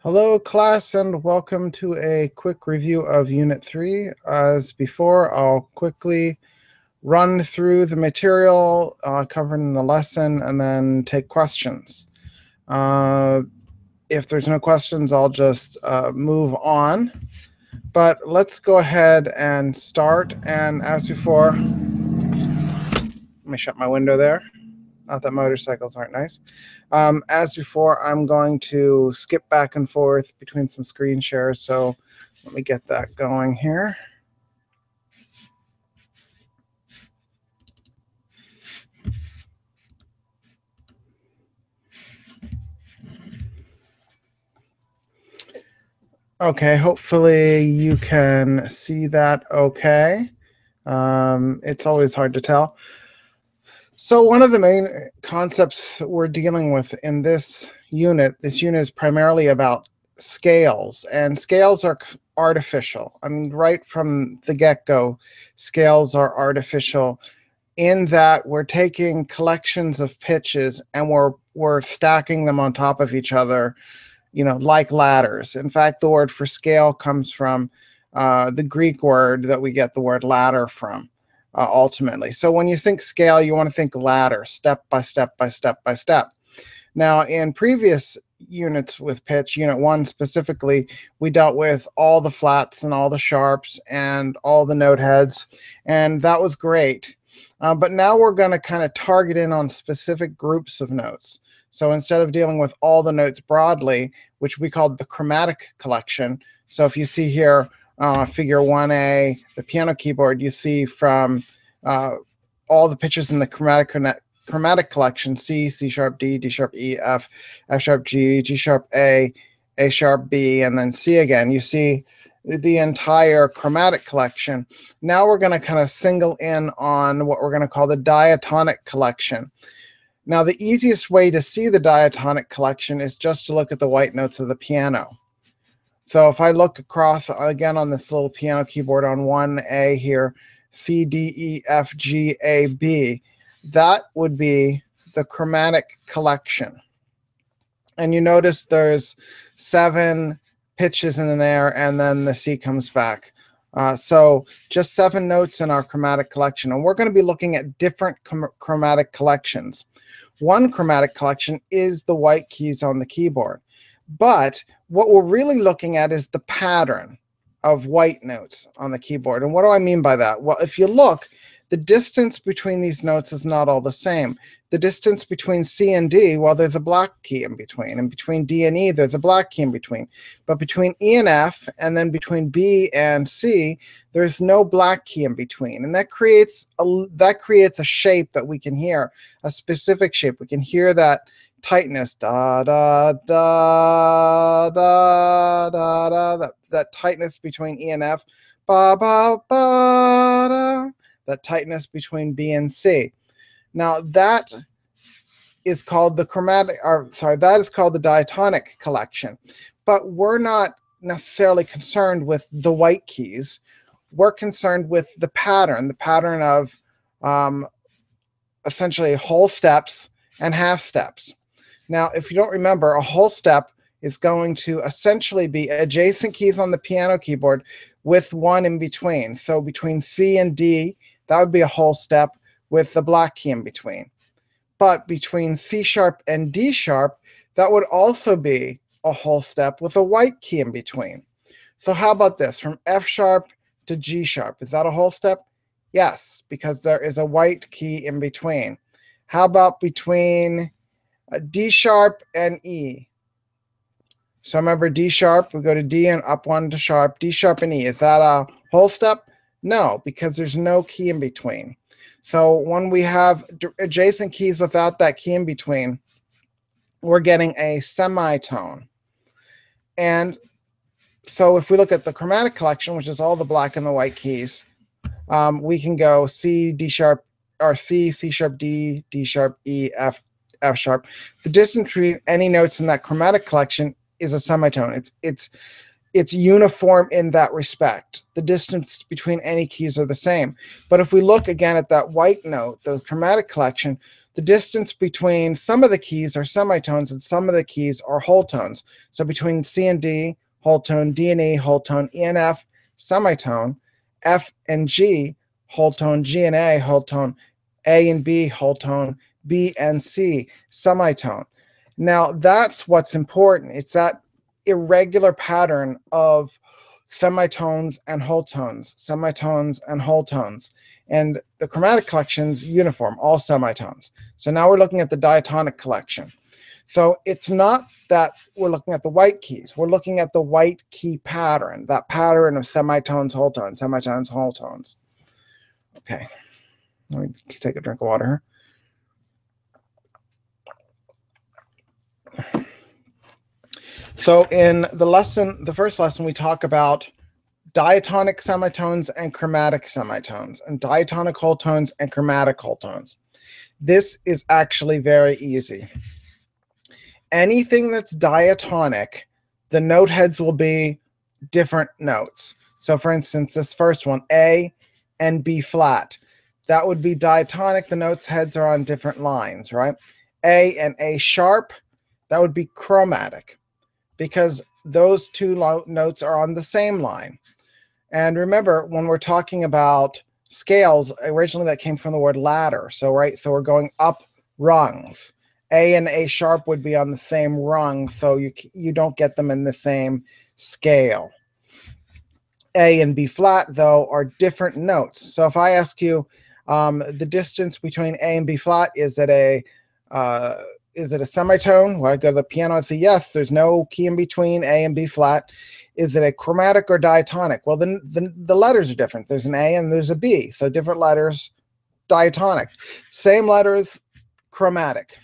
Hello, class, and welcome to a quick review of Unit 3. As before, I'll quickly run through the material covered in the lesson and then take questions. If there's no questions, I'll just move on. But let's go ahead and start. And as before, let me shut my window there. Not that motorcycles aren't nice. As before, I'm going to skip back and forth between some screen shares. So let me get that going here. Okay, hopefully you can see that okay. It's always hard to tell. So one of the main concepts we're dealing with in this unit is primarily about scales, and scales are artificial. I mean, right from the get-go, scales are artificial in that we're taking collections of pitches and we're stacking them on top of each other, like ladders. In fact, the word for scale comes from the Greek word that we get the word ladder from. Ultimately. So when you think scale, you want to think ladder, step by step by step by step. Now, in previous units with pitch, Unit 1 specifically, we dealt with all the flats and all the sharps and all the note heads, and that was great. But now we're going to kind of target in on specific groups of notes. So instead of dealing with all the notes broadly, which we called the chromatic collection, so if you see here, figure 1A, the piano keyboard, you see from all the pitches in the chromatic collection, C, C sharp, D, D sharp, E, F, F sharp, G, G sharp, A sharp, B, and then C again. You see the entire chromatic collection. Now we're going to kind of single in on what we're going to call the diatonic collection. Now, the easiest way to see the diatonic collection is just to look at the white notes of the piano. So if I look across again on this little piano keyboard on 1A here, C, D, E, F, G, A, B, that would be the chromatic collection. And you notice there's 7 pitches in there, and then the C comes back. So just 7 notes in our chromatic collection. And we're going to be looking at different chromatic collections. One chromatic collection is the white keys on the keyboard. But what we're really looking at is the pattern of white notes on the keyboard. And what do I mean by that? Well, if you look, the distance between these notes is not all the same. The distance between C and D, well, there's a black key in between. And between D and E, there's a black key in between. But between E and F, and then between B and C, there's no black key in between. And that creates a shape that we can hear, a specific shape. We can hear that tightness, da da da da da da, that tightness between E and F, ba ba ba da, that tightness between B and C. Now that is called the that is called the diatonic collection. But we're not necessarily concerned with the white keys. We're concerned with the pattern of essentially whole steps and half steps. Now, if you don't remember, a whole step is going to essentially be adjacent keys on the piano keyboard with one in between. So between C and D, that would be a whole step with the black key in between. But between C sharp and D sharp, that would also be a whole step with a white key in between. So how about this? From F sharp to G sharp, is that a whole step? Yes, because there is a white key in between. How about between D sharp and E? So remember D sharp, we go to D and up 1 to sharp, D sharp and E. Is that a whole step? No, because there's no key in between. So when we have adjacent keys without that key in between, we're getting a semitone. And so if we look at the chromatic collection, which is all the black and the white keys, we can go C, D sharp, or C, C sharp, D, D sharp, E, F, F sharp. The distance between any notes in that chromatic collection is a semitone. It's uniform in that respect. The distance between any keys are the same. But if we look again at that white note, the chromatic collection, The distance between some of the keys are semitones and some of the keys are whole tones. So between C and D, whole tone, D and E, whole tone, E and F, semitone, F and G, whole tone, G and A, whole tone, A and B, whole tone, B and C, semitone. Now that's what's important. It's that irregular pattern of semitones and whole tones, semitones and whole tones. And the chromatic collection's uniform, all semitones. So now we're looking at the diatonic collection. So it's not that we're looking at the white keys. We're looking at the white key pattern, that pattern of semitones, whole tones, semitones, whole tones. Okay, let me take a drink of water here. So in the first lesson, we talk about diatonic semitones and chromatic semitones, and diatonic whole tones and chromatic whole tones. This is actually very easy. Anything that's diatonic, the note heads will be different notes. So for instance, this first one, A and B flat, that would be diatonic. The notes heads are on different lines, right? A and A sharp, that would be chromatic because those two notes are on the same line. And remember, when we're talking about scales, originally that came from the word ladder. So, right, so we're going up rungs. A and A sharp would be on the same rung, so you don't get them in the same scale. A and B flat, though, are different notes. So if I ask you the distance between A and B flat, is it a semitone? Well, I go to the piano and say, yes, there's no key in between A and B flat. Is it a chromatic or diatonic? Well, then the letters are different. There's an A and there's a B. So different letters, diatonic. Same letters, chromatic.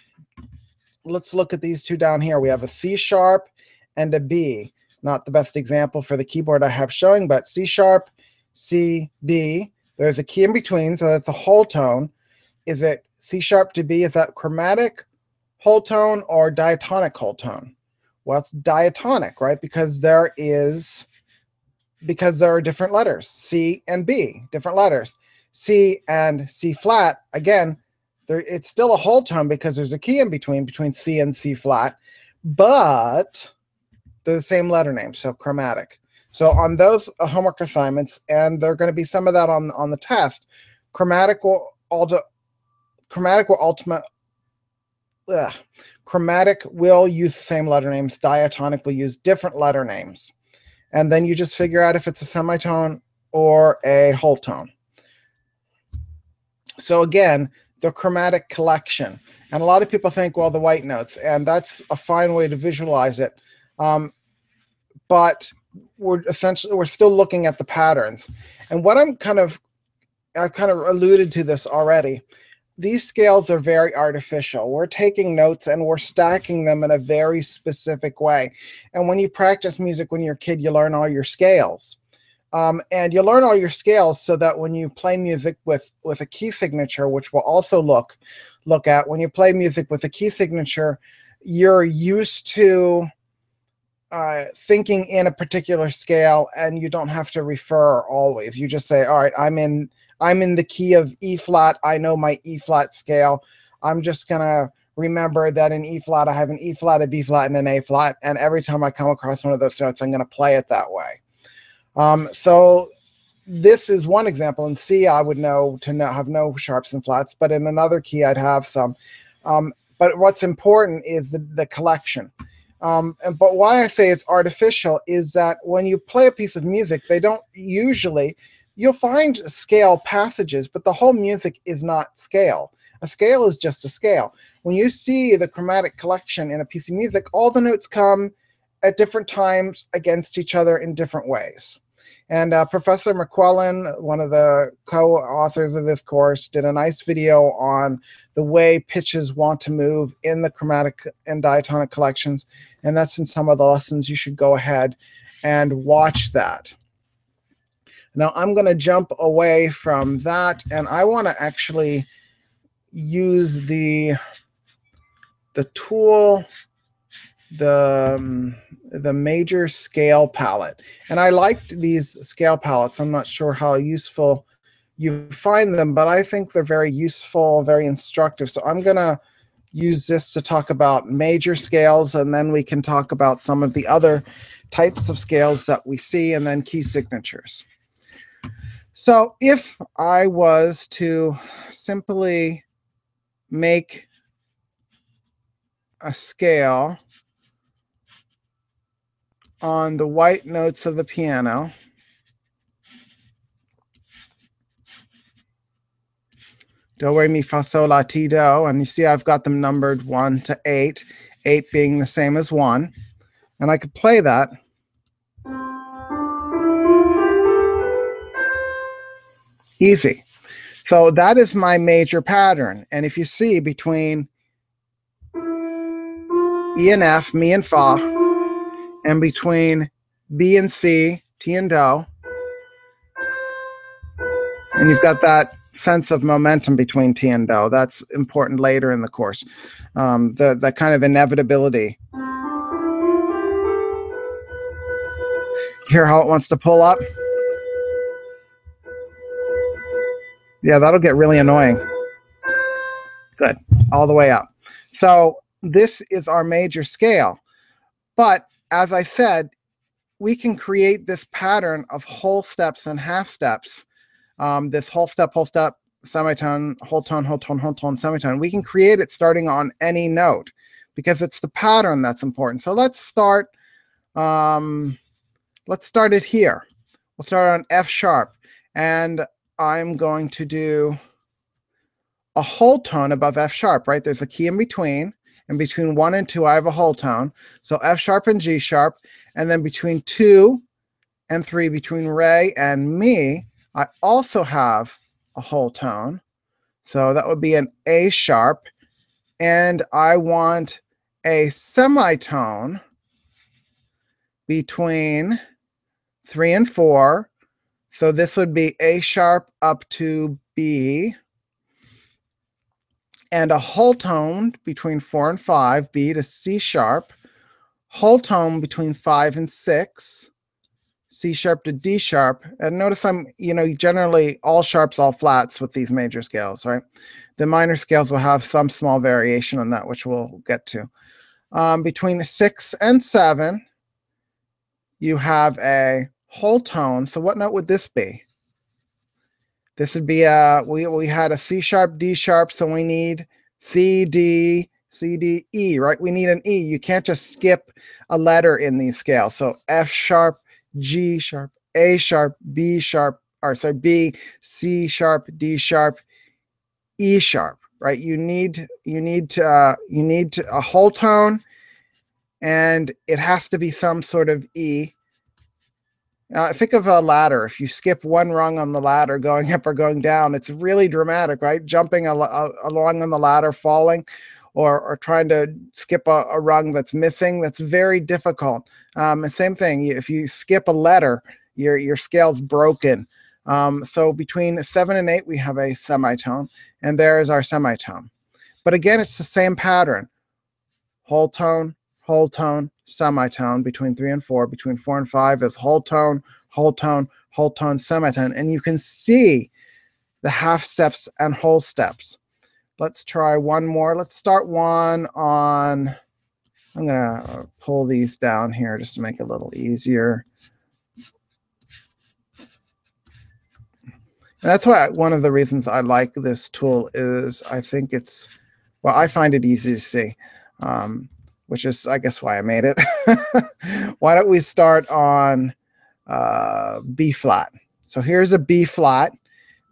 Let's look at these two down here. We have a C sharp and a B. Not the best example for the keyboard I have showing, but C sharp, C, B. There's a key in between, so that's a whole tone. Is it C sharp to B? Is that chromatic whole tone or diatonic whole tone? Well, it's diatonic, right? Because there are different letters, C and B, different letters. C and C flat, again, it's still a whole tone because there's a key in between C and C flat, but they're the same letter name, so chromatic. So on those homework assignments, and there are going to be some of that on the test, chromatic will use the same letter names. Diatonic will use different letter names. And then you just figure out if it's a semitone or a whole tone. So again, the chromatic collection. And a lot of people think, well, the white notes, and that's a fine way to visualize it. But we're still looking at the patterns. And what I've kind of alluded to this already. These scales are very artificial. We're taking notes and we're stacking them in a very specific way. And when you practice music when you're a kid, you learn all your scales. And you learn all your scales so that when you play music with a key signature, which we'll also look at, when you play music with a key signature, you're used to thinking in a particular scale, and you don't have to refer always. You just say, all right, I'm in the key of E flat. I know my E flat scale. I'm just going to remember that in E flat, I have an E flat, a B flat, and an A flat. And every time I come across one of those notes, I'm going to play it that way. So this is one example. In C, I would know to have no sharps and flats, but in another key, I'd have some. But what's important is the collection. But why I say it's artificial is that when you play a piece of music, they don't usually... You'll find scale passages, but the whole music is not scale. A scale is just a scale. When you see the chromatic collection in a piece of music, all the notes come at different times against each other in different ways. And Professor McQuillan, one of the co-authors of this course, did a nice video on the way pitches want to move in the chromatic and diatonic collections. And that's in some of the lessons. You should go ahead and watch that. Now I'm going to jump away from that, and I want to actually use the tool, the major scale palette. And I liked these scale palettes. I'm not sure how useful you find them, but I think they're very useful, very instructive. So I'm going to use this to talk about major scales, and then we can talk about some of the other types of scales that we see, and then key signatures. So if I was to simply make a scale on the white notes of the piano, do, re, mi, fa, sol, la, ti, do, and you see I've got them numbered 1 to 8, 8 being the same as 1, and I could play that. Easy. So that is my major pattern. And if you see between E and F, mi and fa, and between B and C, ti and do, and you've got that sense of momentum between ti and do. That's important later in the course. That kind of inevitability. Hear how it wants to pull up? Yeah, that'll get really annoying. Good, all the way up. So this is our major scale. But as I said, we can create this pattern of whole steps and half steps. This whole step, semitone, whole tone, whole tone, whole tone, semitone. We can create it starting on any note because it's the pattern that's important. So let's start it here. We'll start on F sharp, and I'm going to do a whole tone above F sharp, right? There's a key in between, and between 1 and 2, I have a whole tone. So F sharp and G sharp, and then between 2 and 3, between re and mi, I also have a whole tone. So that would be an A sharp, and I want a semitone between 3 and 4. So this would be A sharp up to B, and a whole tone between 4 and 5, B to C sharp, whole tone between 5 and 6, C sharp to D sharp. And notice I'm, generally all sharps, all flats with these major scales, right? The minor scales will have some small variation on that, which we'll get to. Between 6 and 7, you have a whole tone. So what note would this be? This would be we had a C sharp, D sharp, so we need C, D, E, right? We need an E. You can't just skip a letter in these scales. So F sharp, G sharp, A sharp, B sharp, or sorry, B, C sharp, D sharp, E sharp, right? You need a whole tone, and it has to be some sort of E. Think of a ladder. If you skip one rung on the ladder going up or going down, it's really dramatic, right? Jumping along on the ladder, falling, or trying to skip a rung that's missing, that's very difficult. Same thing, if you skip a letter, your scale's broken. So between 7 and 8, we have a semitone, and there is our semitone. But again, it's the same pattern. Whole tone, semitone. Between 3 and 4, between 4 and 5 is whole tone, semitone. And you can see the half steps and whole steps. Let's try one more. Let's start one on, I'm going to pull these down here just to make it a little easier. And that's why one of the reasons I like this tool is I think I find it easy to see. Which is, I guess, why I made it. Why don't we start on B flat? So here's a B flat.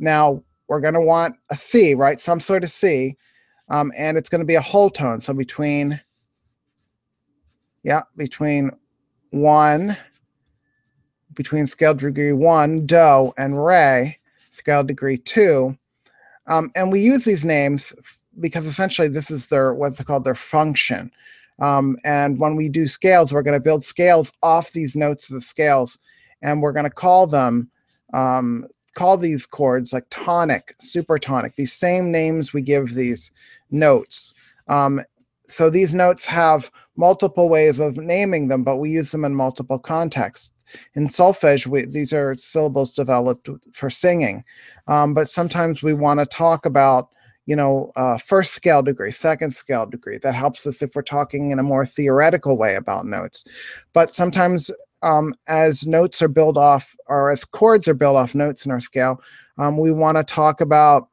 Now we're going to want a C, right? Some sort of C. And it's going to be a whole tone. So between 1, between scale degree 1, do, and re, scale degree 2. And we use these names because essentially this is what's called their function. And when we do scales, we're going to build scales off these notes of the scales, and we're going to call these chords like tonic, supertonic, these same names we give these notes. so these notes have multiple ways of naming them, but we use them in multiple contexts. In solfege, these are syllables developed for singing, but sometimes we want to talk about, first scale degree, second scale degree. That helps us if we're talking in a more theoretical way about notes. But sometimes as notes are built off, or as chords are built off notes in our scale, we want to talk about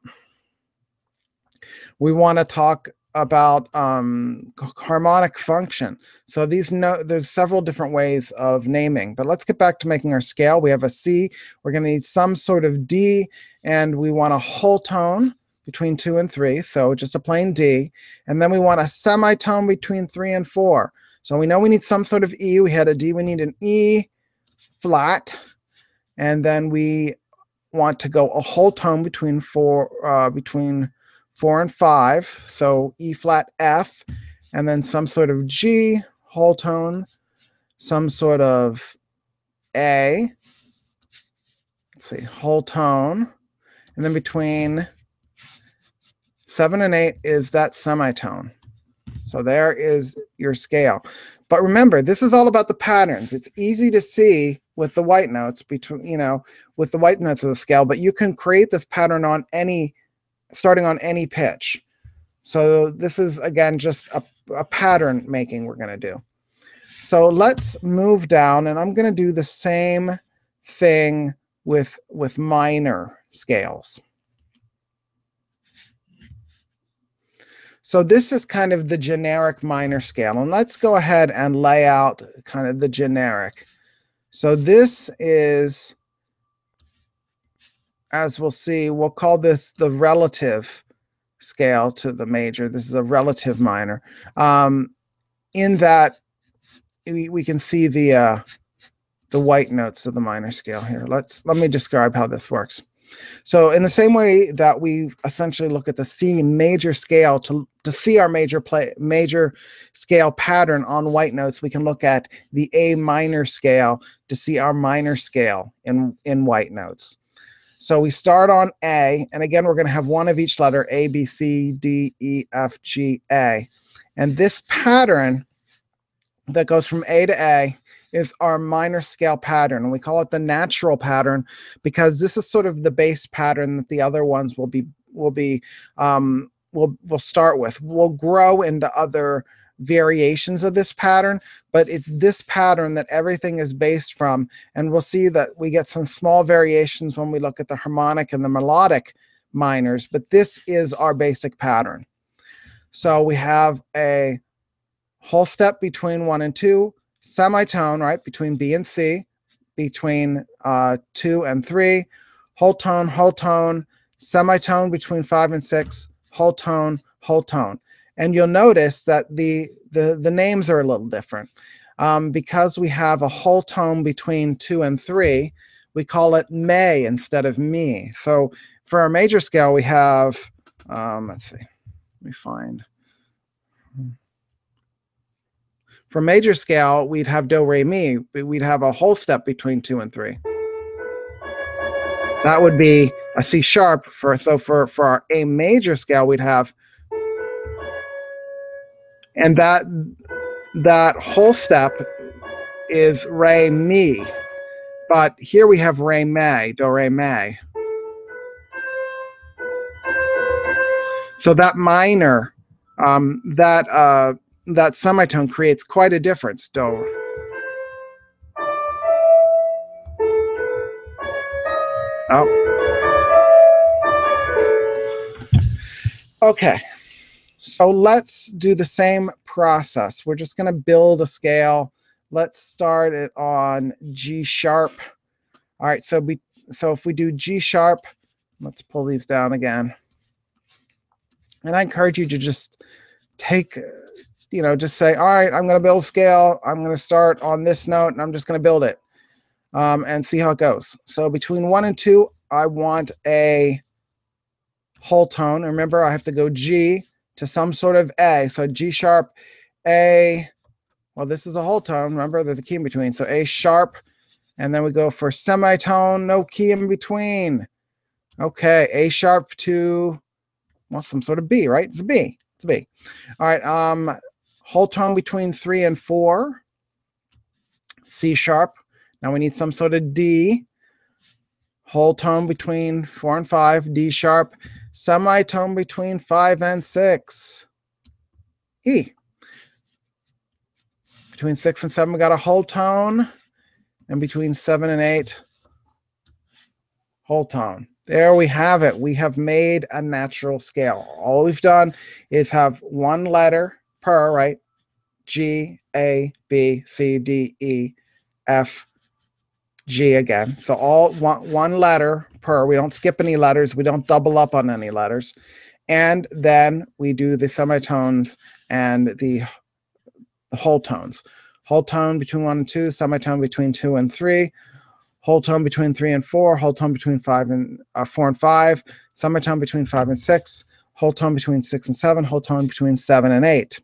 harmonic function. So there's several different ways of naming, but let's get back to making our scale. We have a C, we're going to need some sort of D, and we want a whole tone between 2 and 3, so just a plain D, and then we want a semitone between 3 and 4. So we know we need some sort of E, we had a D, we need an E flat, and then we want to go a whole tone between 4 and 5, so E flat F, and then some sort of G, whole tone, some sort of A, let's see, whole tone, and then between 7 and 8 is that semitone. So there is your scale. But remember, this is all about the patterns. It's easy to see with the white notes with the white notes of the scale, but you can create this pattern on starting on any pitch. So this is, again, just a pattern making we're going to do. So let's move down, and I'm going to do the same thing with minor scales. So this is kind of the generic minor scale, and let's go ahead and lay out kind of the generic. So this is, as we'll see, we'll call this the relative scale to the major. This is a relative minor. In that we can see the white notes of the minor scale here. Let me describe how this works. So in the same way that we essentially look at the C major scale to see our major scale pattern on white notes, we can look at the A minor scale to see our minor scale in white notes. So we start on A, and again, we're going to have one of each letter, A, B, C, D, E, F, G, A. And this pattern that goes from A to A is our minor scale pattern, and we call it the natural pattern because this is sort of the base pattern that the other ones will start with. We'll grow into other variations of this pattern, but it's this pattern that everything is based from, and we'll see that we get some small variations when we look at the harmonic and the melodic minors, but this is our basic pattern. So we have a whole step between 1 and 2, semitone, right, between B and C, between 2 and 3, whole tone, semitone between 5 and 6, whole tone. And you'll notice that the names are a little different. Because we have a whole tone between 2 and 3, we call it may instead of me. So for our major scale, we have, let's see, let me find. For major scale, we'd have do, re, mi. We'd have a whole step between 2 and 3. That would be a C sharp. So for our A major scale, we'd have, and that whole step is re, mi. But here we have re, mi, do, re, mi. So that minor, that semitone creates quite a difference. Do. Okay. So let's do the same process. We're just going to build a scale. Let's start it on G sharp. All right. So if we do G sharp, let's pull these down again. And I encourage you to just take, just say, all right, I'm going to build a scale. I'm going to start on this note, and I'm just going to build it and see how it goes. So between 1 and 2, I want a whole tone. Remember, I have to go G to some sort of A. So G sharp, A. Well, this is a whole tone. Remember, there's a key in between. So A sharp, and then we go for semitone, no key in between. Okay, A sharp to, well, some sort of B, right? It's a B. It's a B. All right. whole tone between 3 and 4, C sharp. Now we need some sort of D, whole tone between 4 and 5, D sharp, semitone between 5 and 6, E. Between 6 and 7, we got a whole tone, and between 7 and 8, whole tone. There we have it. We have made a natural scale. All we've done is have one letter per, right? G, A, B, C, D, E, F, G again. So all one letter per. We don't skip any letters. We don't double up on any letters. And then we do the semitones and the whole tones. Whole tone between 1 and 2, semitone between 2 and 3, whole tone between 3 and 4, whole tone between 4 and 5, semitone between 5 and 6, whole tone between 6 and 7, whole tone between 7 and 8.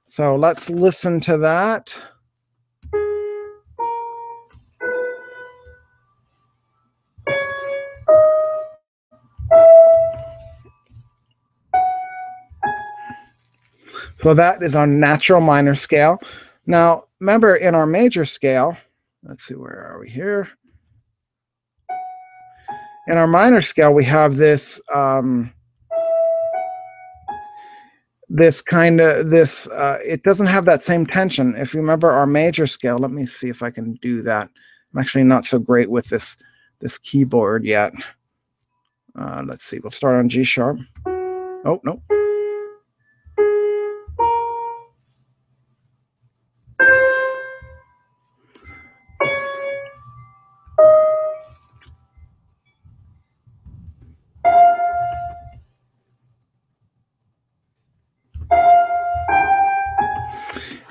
So let's listen to that. So that is our natural minor scale. Now, remember in our major scale, let's see, where are we here? In our minor scale, we have this it doesn't have that same tension. If you remember our major scale, let me see if I can do that. I'm actually not so great with this keyboard yet. Let's see, we'll start on G sharp. Oh, no.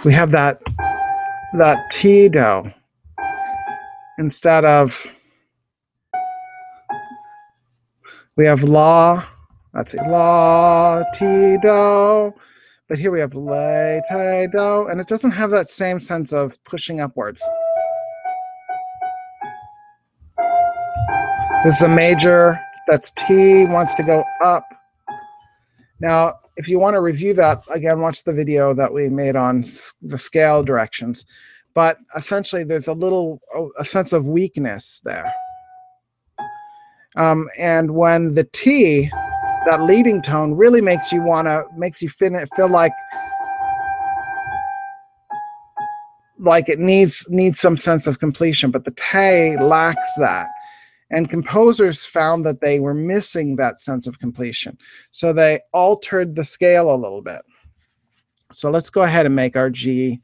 We have that T do instead of, we have la, that's it, la, T do, but here we have la, te, do, and it doesn't have that same sense of pushing upwards. This is a major, that's T, wants to go up. Now, if you want to review that, again, watch the video that we made on the scale directions. But essentially, there's a sense of weakness there. And when the T, that leading tone, really makes you feel like it needs some sense of completion, but the te lacks that. And composers found that they were missing that sense of completion. So they altered the scale a little bit. So let's go ahead and make our G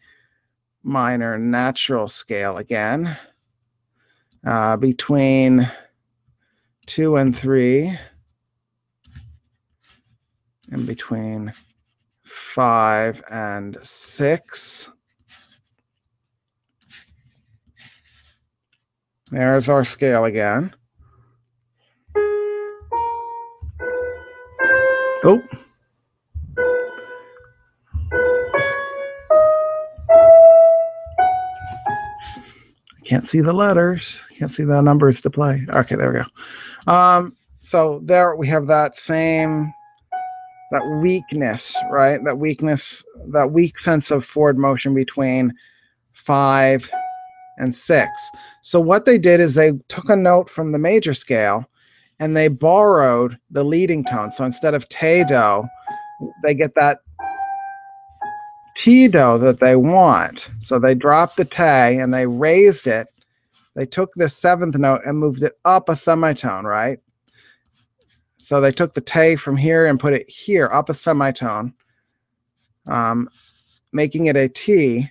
minor natural scale again. Between 2 and 3. And between 5 and 6. There's our scale again. Oh. Can't see the letters. Can't see the numbers to play. Okay, there we go. So there we have that weakness, right? That weak sense of forward motion between 5 and 6. So what they did is they took a note from the major scale and they borrowed the leading tone. So instead of te do, they get that T do that they want. So they dropped the te and they raised it. They took the 7th note and moved it up a semitone, right? So they took the te from here and put it here, up a semitone, making it a T.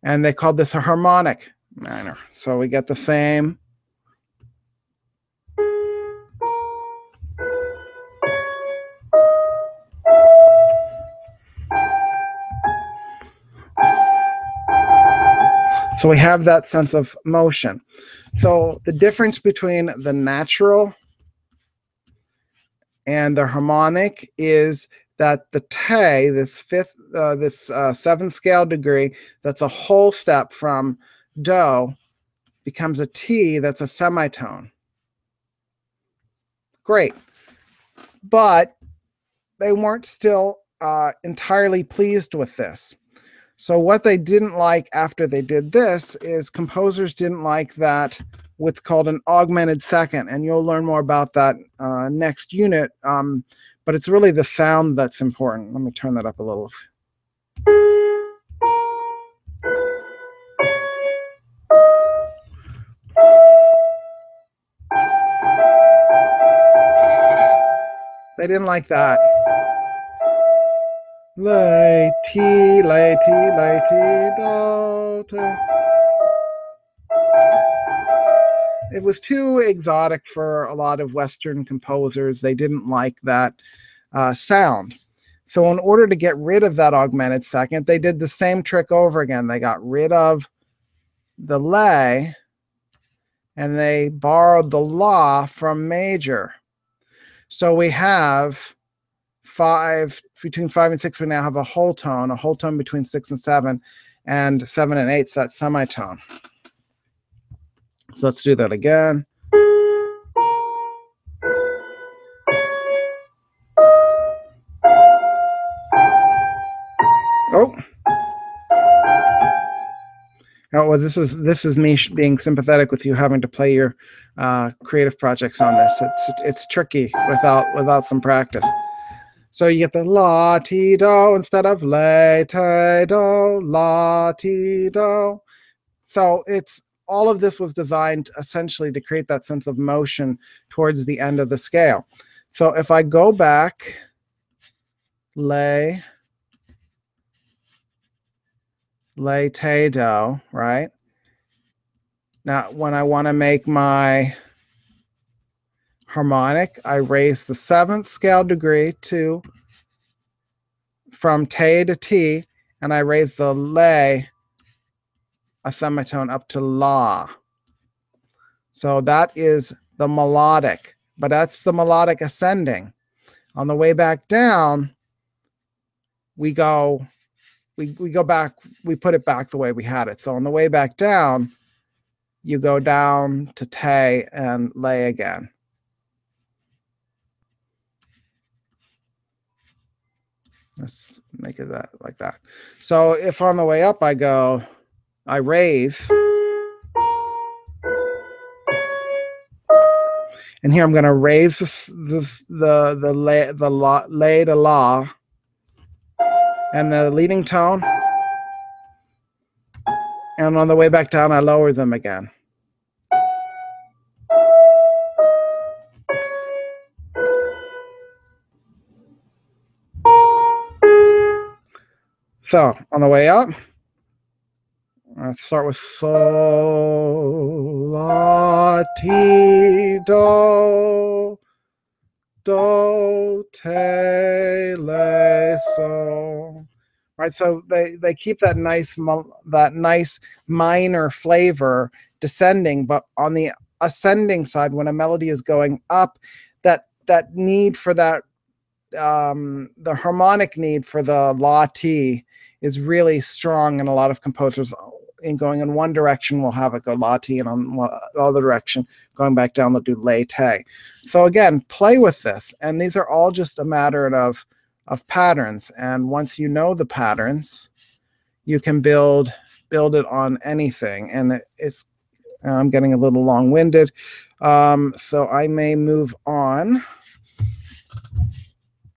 And they called this a harmonic minor. So we get the same. So we have that sense of motion. So the difference between the natural and the harmonic is that the te, this 7th scale degree, that's a whole step from do, becomes a T that's a semitone. Great. But they weren't still entirely pleased with this. So what they didn't like after they did this is composers didn't like that what's called an augmented second, and you'll learn more about that next unit. But it's really the sound that's important. Let me turn that up a little. They didn't like that. Lay, ti, lay, ti, lay, ti, do, ti. It was too exotic for a lot of Western composers. They didn't like that sound. So in order to get rid of that augmented second, they did the same trick over again. They got rid of the lay and they borrowed the la from major. So we have between 5 and 6, we now have a whole tone between 6 and 7, and 7 and 8's that semitone. So let's do that again. Oh. Oh, well, this is me being sympathetic with you having to play your creative projects on this. It's tricky without some practice. So you get the la ti do instead of lay ti do la ti do. So it's all of this was designed essentially to create that sense of motion towards the end of the scale. So if I go back, lay te do, right? Now, when I want to make my harmonic, I raise the 7th scale degree from te to ti, and I raise the lay a semitone up to la. So that is the melodic, but that's the melodic ascending. On the way back down, we go back, we put it back the way we had it. So on the way back down, you go down to te and lay again. Let's make it that like that. So if on the way up I raise, and here I'm going to raise the lay to la, and the leading tone, and on the way back down I lower them again. So on the way up, let's start with sol, la, ti, do, te, le, sol. Right, so they keep that nice minor flavor descending, but on the ascending side, when a melody is going up, that need for that the harmonic need for the la ti is really strong, and a lot of composers in going in one direction will have it go la ti, and on the other direction going back down they'll do lay te. So again, play with this, and these are all just a matter of patterns, and once you know the patterns you can build it on anything. And I'm getting a little long-winded, so I may move on.